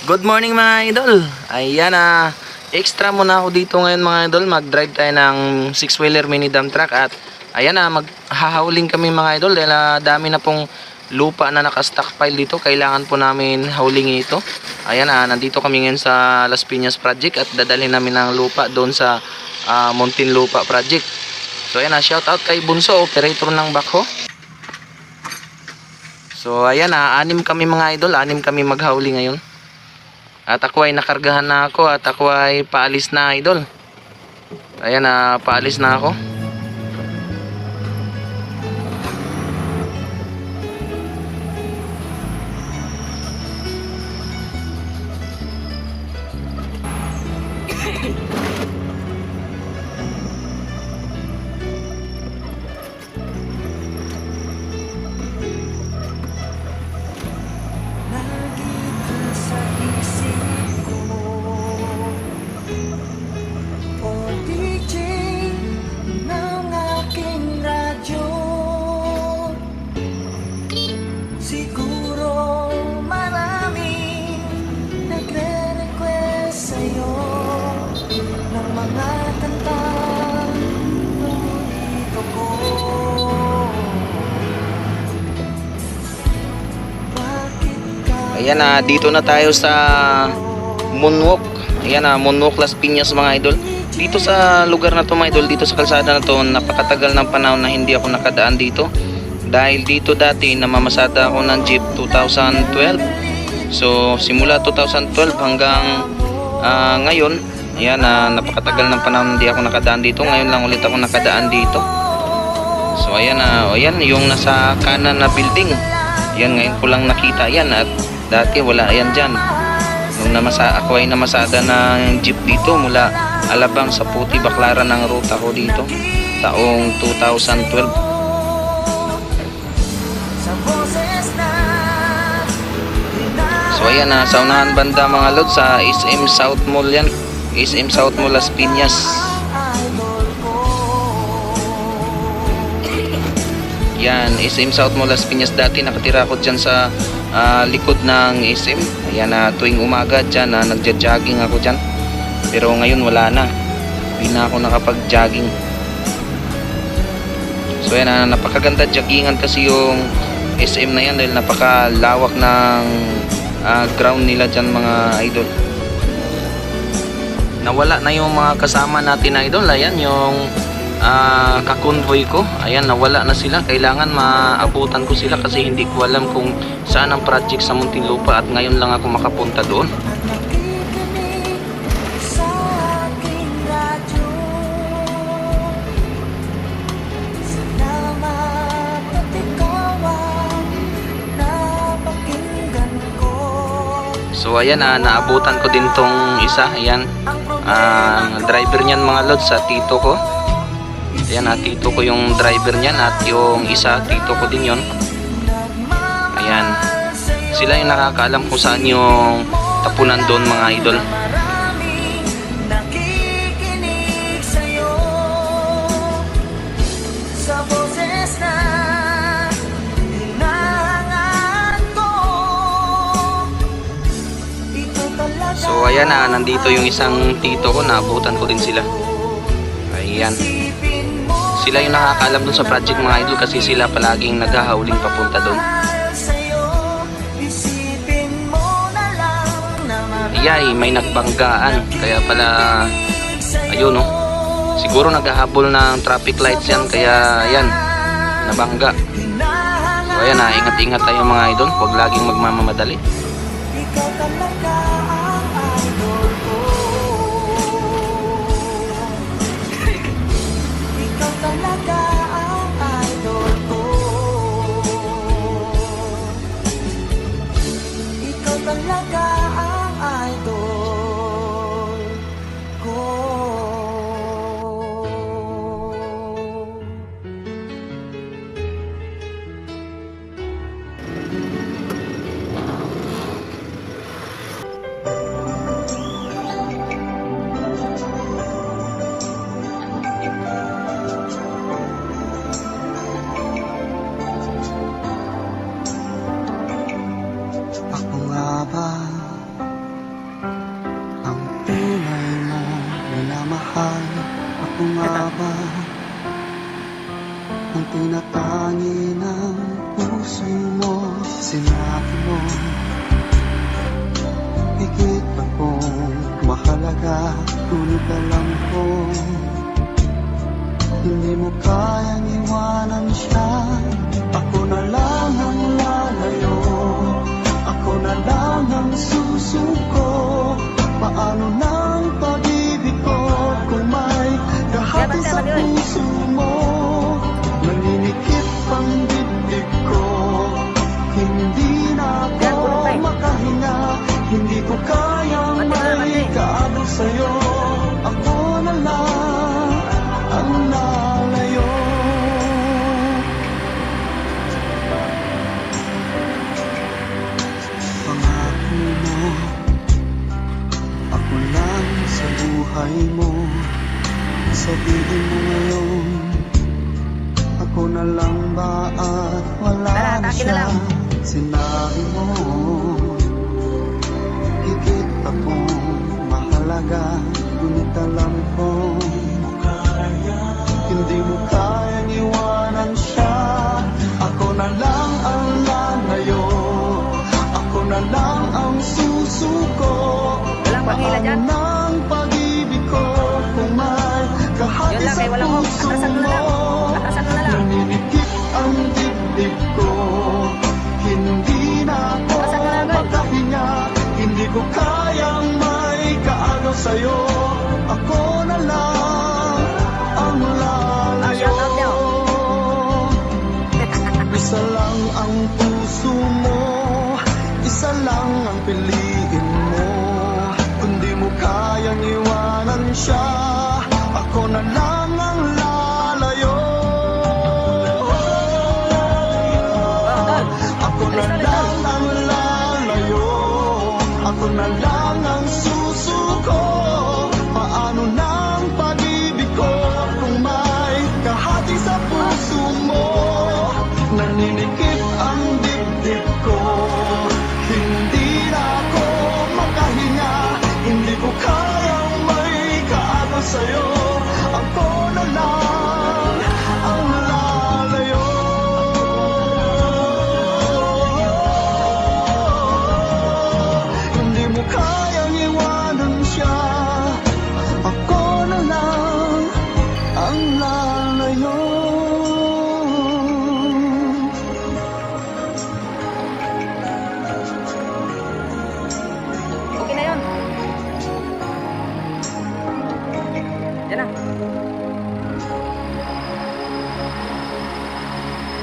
Good morning mga idol. Ayan extra muna ako dito ngayon mga idol. Mag-drive tayo ng 6-wheeler mini dump truck at ayan maghahauling kami mga idol dahil dami na pong lupa na naka-stockpile dito. Kailangan po namin haulingin ito. Ayan nandito kami ngayon sa Las Piñas project at dadalhin namin ng lupa doon sa Muntinlupa project. So ayan shout out kay Bunso, operator ng backhoe. So ayan anim kami mga idol, anim kami maghauling ngayon. At ako ay nakargahan na ako at ako ay paalis na idol. Ayan paalis na ako. Siguro maraming nagre-request sa'yo ng mga kantang paborito ko. Ayan dito na tayo sa Moonwalk. Ayan Moonwalk Las Piñas mga idol. Dito sa lugar na to mga idol, dito sa kalsada na to, napakatagal ng panahon na hindi ako nakadaan dito. Dahil dito dati namamasada ako ng jeep 2012. So simula 2012 hanggang ngayon, ayan napakatagal ng panahon hindi ako nakadaan dito. Ngayon lang ulit ako nakadaan dito. So ayan ayan yung nasa kanan na building. Ayan ngayon ko lang nakita yan at dati wala yan dyan. Nung ako ay namasada ng jeep dito mula Alabang sa Puti, Baclaran ng ruta ko dito taong 2012. So ayan sa unahan banda mga lod sa SM South Mall yan. SM South Mall Las Piñas. Yan SM South Mall Las Piñas. Dati nakatira ako dyan sa likod ng SM. Ayan tuwing umaga dyan nagja-jogging ako dyan. Pero ngayon wala na. Hindi na ako nakapag-jogging. So ayan napakaganda joggingan kasi yung SM na yan dahil napakalawak ng ground nila dyan mga idol. Nawala na yung mga kasama natin idol. Ayan yung kakonvoy ko. Ayan nawala na sila. Kailangan maabutan ko sila kasi hindi ko alam kung saan ang project sa Muntinlupa at ngayon lang ako makapunta doon. So ayan naabutan ko din tong isa. Ayan driver niyan mga lods sa tito ko. Ayan tito ko yung driver niyan at yung isa tito ko din yon. Ayan sila yung nakakaalam kung saan yung tapunan doon mga idol. So ayan nandito yung isang tito ko, naabutan ko din sila. Ayan. Sila yung nakakaalam dun sa project mga idol kasi sila palaging naghahauling papunta dun. Iyay, may nagbanggaan. Kaya pala, ayun siguro naghahabol ng traffic lights yan. Kaya ayan, nabangga. So ayan ingat-ingat tayo mga idol. Huwag laging magmamamadali. Tinatangi ng puso mo, sinabi mo higit akong mahalaga. Ngunit alam ko hindi mo kayang iwanan siya. Ako na lang ang lalayo, ako na lang ang susuko. Paano nang pag-ibig ko kung may kahati sa puso mo? Naninikip ang dibdib ko, hindi na ako makahinga. Hindi ko kayang may kaagos sa'yo. Ako na lang ang lalayo. Pangako mo, ako lang sa buhay mo. Sabihin mo ngayon, ako na lang ba at wala na siya? Sinabi mo higit akong mahalaga. Ngunit alam ko hindi mo kayang iwanan siya. Ako na lang ang lalayo, ako na lang ang susuko. Paano nang pag-ibig ko kung may kahati sa puso mo? Naninikip ang dibdib ko, hindi na ako makahinga. Hindi ko kayang may kaagaw sa'yo. Ako na lang ang lalayo. Isa lang ang puso mo, isa lang ang piliin mo. Kung di mo kayang iwanan siya, ako na lang ang lalayo. Ako na lang ang lalayo, ako na lang ang susuko. Paano nang pag-ibig ko kung may kahati sa puso mo? Naninikip ang dibdib ko, hindi na ako makahinga. Hindi ko kayang may kaagaw sa'yo.